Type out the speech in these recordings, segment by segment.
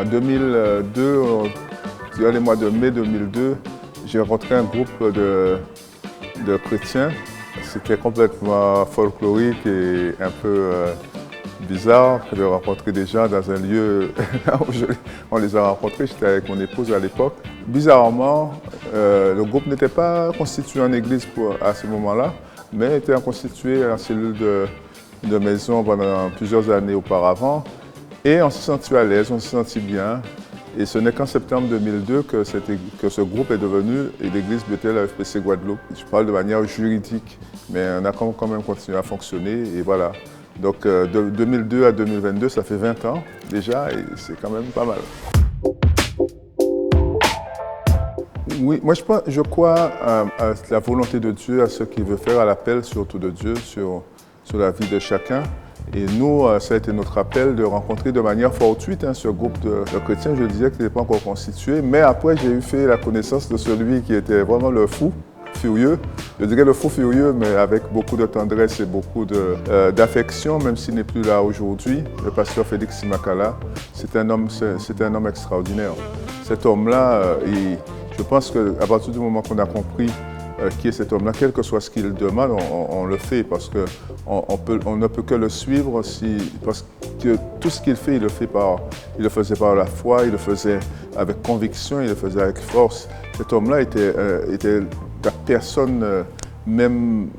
En 2002, durant les mois de mai 2002, j'ai rencontré un groupe de chrétiens. C'était complètement folklorique et un peu bizarre de rencontrer des gens dans un lieu où on les a rencontrés. J'étais avec mon épouse à l'époque. Bizarrement, le groupe n'était pas constitué en église à ce moment-là, mais était constitué en cellule de maison pendant plusieurs années auparavant. Et on s'est senti à l'aise, on s'est senti bien. Et ce n'est qu'en septembre 2002 que ce groupe est devenu l'église Bethel AFPC Guadeloupe. Je parle de manière juridique, mais on a quand même continué à fonctionner et voilà. Donc de 2002 à 2022, ça fait 20 ans déjà et c'est quand même pas mal. Oui, moi je crois à la volonté de Dieu, à ce qu'il veut faire, à l'appel surtout de Dieu sur la vie de chacun. Et nous, ça a été notre appel de rencontrer de manière fortuite ce groupe de chrétiens. Je disais qu'il n'était pas encore constitué, mais après j'ai fait la connaissance de celui qui était vraiment le fou furieux. Je dirais le fou furieux, mais avec beaucoup de tendresse et beaucoup d'affection, même s'il n'est plus là aujourd'hui. Le pasteur Félix Simakala, c'est un homme extraordinaire. Cet homme-là, je pense qu'à partir du moment qu'on a compris qui est cet homme-là, quel que soit ce qu'il demande, on le fait parce qu'on ne peut que le suivre parce que tout ce qu'il fait, il le faisait par la foi, il le faisait avec conviction, il le faisait avec force. Cet homme-là était la personne même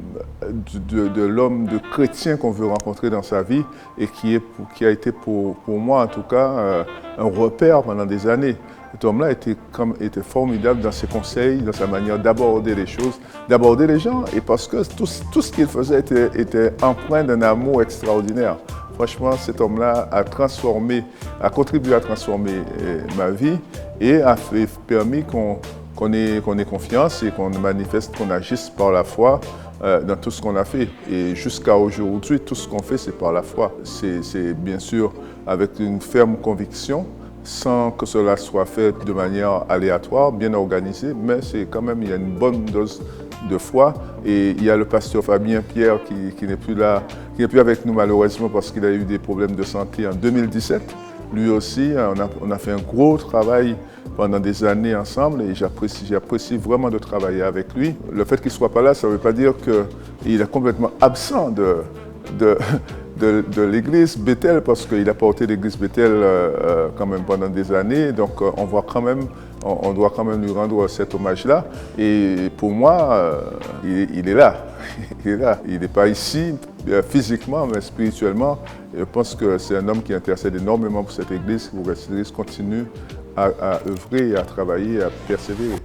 de l'homme, de chrétien qu'on veut rencontrer dans sa vie et qui a été pour moi en tout cas un repère pendant des années. Cet homme-là était formidable dans ses conseils, dans sa manière d'aborder les choses, d'aborder les gens, et parce que tout ce qu'il faisait était empreint d'un amour extraordinaire. Franchement, cet homme-là a contribué à transformer ma vie et a permis qu'on ait confiance et qu'on manifeste, qu'on agisse par la foi dans tout ce qu'on a fait. Et jusqu'à aujourd'hui, tout ce qu'on fait, c'est par la foi. C'est bien sûr avec une ferme conviction, sans que cela soit fait de manière aléatoire, bien organisée, mais c'est quand même, il y a une bonne dose de foi. Et il y a le pasteur Fabien Pierre qui n'est plus là, qui n'est plus avec nous malheureusement parce qu'il a eu des problèmes de santé en 2017. Lui aussi, on a fait un gros travail pendant des années ensemble et j'apprécie vraiment de travailler avec lui. Le fait qu'il ne soit pas là, ça ne veut pas dire qu'il est complètement absent de l'église Bethel parce qu'il a porté l'église Bethel quand même pendant des années. Donc on doit quand même lui rendre cet hommage-là. Et pour moi, il est là. Il est là. Il n'est pas ici physiquement, mais spirituellement. Et je pense que c'est un homme qui intercède énormément pour cette église, pour que cette église continue à œuvrer, à travailler, à persévérer.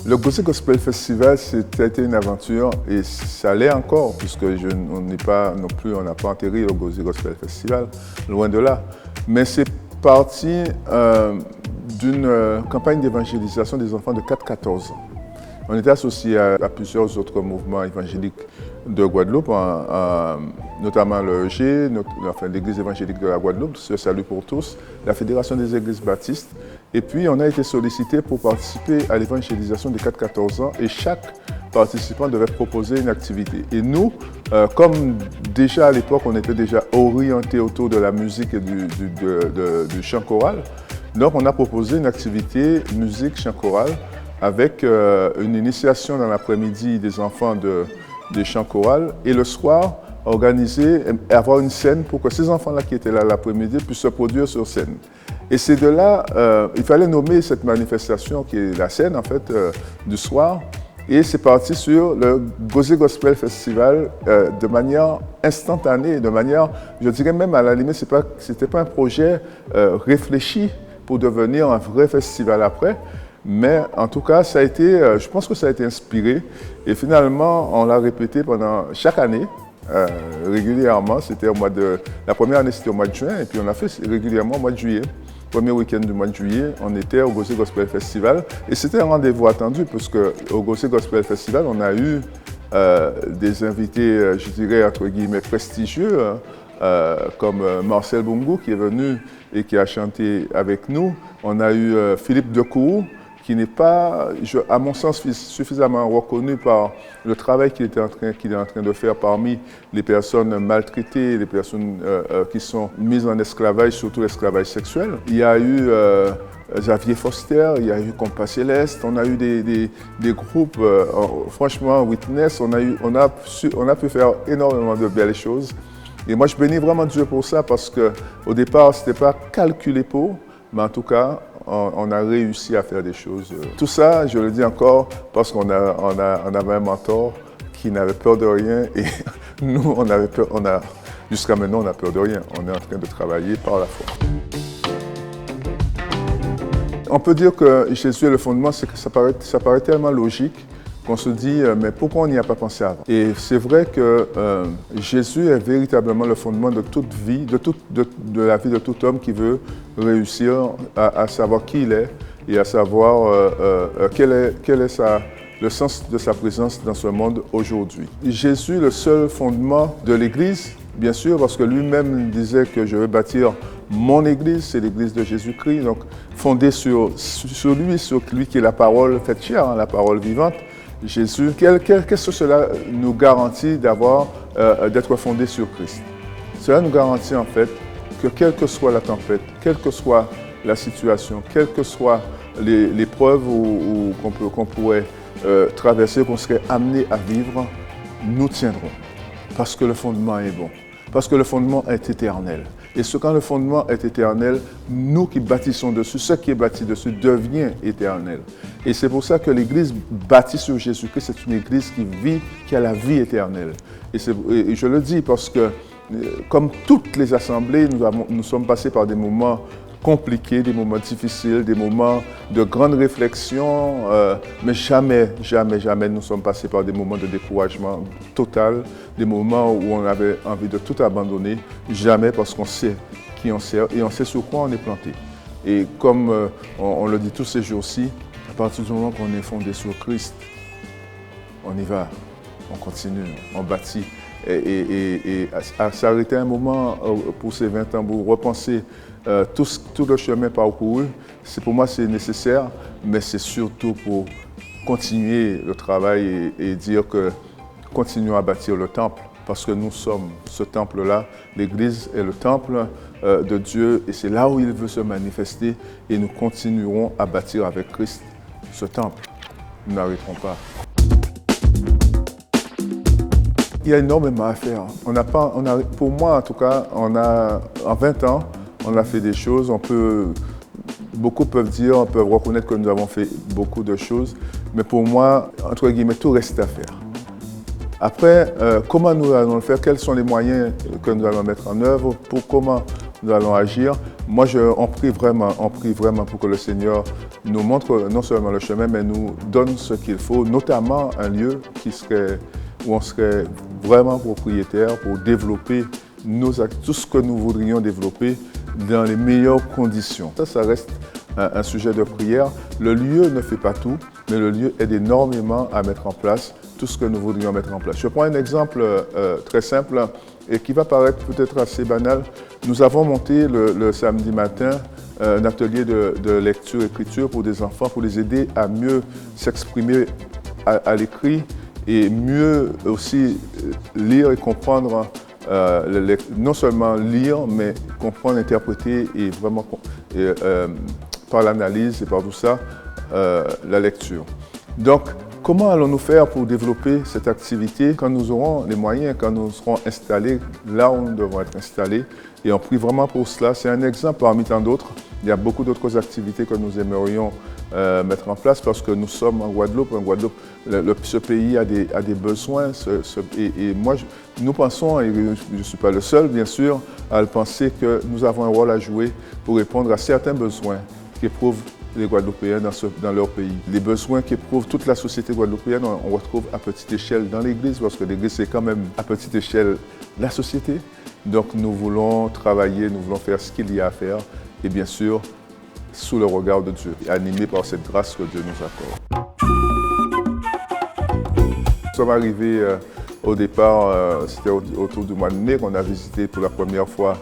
Le Gosé Gospel Festival, c'était une aventure et ça l'est encore, puisque on n'a pas enterré le Gosé Gospel Festival, loin de là. Mais c'est parti d'une campagne d'évangélisation des enfants de 4-14 ans. On était associé à plusieurs autres mouvements évangéliques de Guadeloupe, notamment l'EEG, l'Église évangélique de la Guadeloupe, le Salut pour tous, la Fédération des Églises baptistes. Et puis, on a été sollicité pour participer à l'évangélisation des 4-14 ans et chaque participant devait proposer une activité. Et nous, comme déjà à l'époque, on était déjà orienté autour de la musique et du chant choral, donc on a proposé une activité musique, chant choral, avec une initiation dans l'après-midi des enfants des chants choral et le soir, organiser et avoir une scène pour que ces enfants-là qui étaient là l'après-midi puissent se produire sur scène. Et c'est de là, il fallait nommer cette manifestation qui est la scène en fait du soir. Et c'est parti sur le Gosé Gospel Festival de manière instantanée, de manière, je dirais même à la limite, c'était pas un projet réfléchi pour devenir un vrai festival après. Mais en tout cas, ça a été, je pense que ça a été inspiré. Et finalement, on l'a répété pendant chaque année, régulièrement. La première année, c'était au mois de juin, et puis on l'a fait régulièrement au mois de juillet. Premier week-end du mois de juillet, on était au Gosé Gospel Festival. Et c'était un rendez-vous attendu, parce qu'au Gosé Gospel Festival, on a eu des invités, je dirais, entre guillemets, prestigieux, comme Marcel Bungu, qui est venu et qui a chanté avec nous. On a eu Philippe Decour, qui n'est pas, à mon sens, suffisamment reconnu par le travail qu'il est en train de faire parmi les personnes maltraitées, les personnes qui sont mises en esclavage, surtout l'esclavage sexuel. Il y a eu Xavier Foster, il y a eu Compas Céleste, on a eu des groupes, franchement, Witness, on a pu faire énormément de belles choses. Et moi, je bénis vraiment Dieu pour ça parce qu'au départ, ce n'était pas calculé pour, mais en tout cas, on a réussi à faire des choses. Tout ça, je le dis encore, parce qu'on avait un mentor qui n'avait peur de rien et nous, jusqu'à maintenant, on n'a peur de rien. On est en train de travailler par la foi. On peut dire que Jésus est le fondement, c'est que ça paraît tellement logique qu'on se dit, mais pourquoi on n'y a pas pensé avant? Et c'est vrai que Jésus est véritablement le fondement de toute vie, de la vie de tout homme qui veut réussir à savoir qui il est et à savoir quel est le sens de sa présence dans ce monde aujourd'hui. Jésus, le seul fondement de l'Église, bien sûr, parce que lui-même disait que je vais bâtir mon Église, c'est l'Église de Jésus-Christ, donc fondée sur lui qui est la parole faite chair, hein, la parole vivante. Jésus, qu'est-ce que cela nous garantit d'être fondé sur Christ? Cela nous garantit en fait que quelle que soit la tempête, quelle que soit la situation, quelles que soient les preuves qu'on pourrait traverser, qu'on serait amené à vivre, nous tiendrons. Parce que le fondement est bon, parce que le fondement est éternel. Et quand le fondement est éternel, nous qui bâtissons dessus, ce qui est bâti dessus devient éternel. Et c'est pour ça que l'Église bâtie sur Jésus-Christ, c'est une Église qui a la vie éternelle. Et je le dis parce que, comme toutes les assemblées, nous sommes passés par des moments compliqués, des moments difficiles, des moments de grande réflexion, mais jamais nous sommes passés par des moments de découragement total, des moments où on avait envie de tout abandonner, jamais parce qu'on sait qui on sert et on sait sur quoi on est planté. Et comme on le dit tous ces jours-ci, à partir du moment qu'on est fondé sur Christ, on y va, on continue, on bâtit. Et à s'arrêter un moment pour ces 20 ans, pour repenser tout le chemin parcouru, pour moi c'est nécessaire, mais c'est surtout pour continuer le travail et dire que continuons à bâtir le temple, parce que nous sommes ce temple-là. L'Église est le temple de Dieu et c'est là où il veut se manifester et nous continuerons à bâtir avec Christ ce temple. Nous n'arrêterons pas. Il y a énormément à faire. Pour moi, en tout cas, en 20 ans, on a fait des choses. Beaucoup peuvent reconnaître que nous avons fait beaucoup de choses. Mais pour moi, entre guillemets, tout reste à faire. Après, comment nous allons le faire? Quels sont les moyens que nous allons mettre en œuvre? Comment nous allons agir? Moi, on prie vraiment pour que le Seigneur nous montre non seulement le chemin, mais nous donne ce qu'il faut, notamment un lieu où on serait vraiment propriétaire pour développer tout ce que nous voudrions développer dans les meilleures conditions. Ça reste un sujet de prière. Le lieu ne fait pas tout, mais le lieu aide énormément à mettre en place tout ce que nous voudrions mettre en place. Je prends un exemple très simple et qui va paraître peut-être assez banal. Nous avons monté le samedi matin un atelier de lecture-écriture pour des enfants, pour les aider à mieux s'exprimer à l'écrit et mieux aussi lire et comprendre, non seulement lire, mais comprendre, interpréter et vraiment par l'analyse et par tout ça, la lecture. Donc, comment allons-nous faire pour développer cette activité quand nous aurons les moyens, quand nous serons installés là où nous devons être installés? Et on prie vraiment pour cela. C'est un exemple parmi tant d'autres. Il y a beaucoup d'autres activités que nous aimerions mettre en place parce que nous sommes en Guadeloupe. Ce pays a des besoins. Et moi, nous pensons, et je ne suis pas le seul bien sûr, à le penser que nous avons un rôle à jouer pour répondre à certains besoins qu'éprouvent les Guadeloupéens dans leur pays. Les besoins qu'éprouve toute la société guadeloupéenne, on retrouve à petite échelle dans l'Église, parce que l'Église, c'est quand même à petite échelle la société. Donc nous voulons travailler, nous voulons faire ce qu'il y a à faire, et bien sûr, sous le regard de Dieu, animés par cette grâce que Dieu nous accorde. Nous sommes arrivés au départ, c'était autour du mois de mai qu'on a visité pour la première fois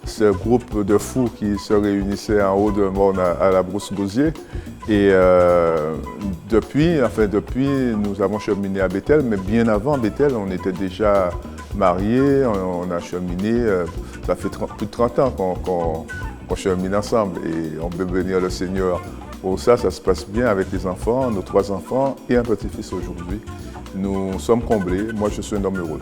ce groupe de fous qui se réunissait en haut de Morne à la Brousse-Gosier. Et depuis, nous avons cheminé à Bethel, mais bien avant Bethel, on était déjà mariés, on a cheminé, ça fait plus de 30 ans qu'on chemine ensemble et on peut bénir le Seigneur. Pour ça, ça se passe bien avec les enfants, nos 3 enfants et un petit-fils aujourd'hui. Nous sommes comblés, moi je suis un homme heureux.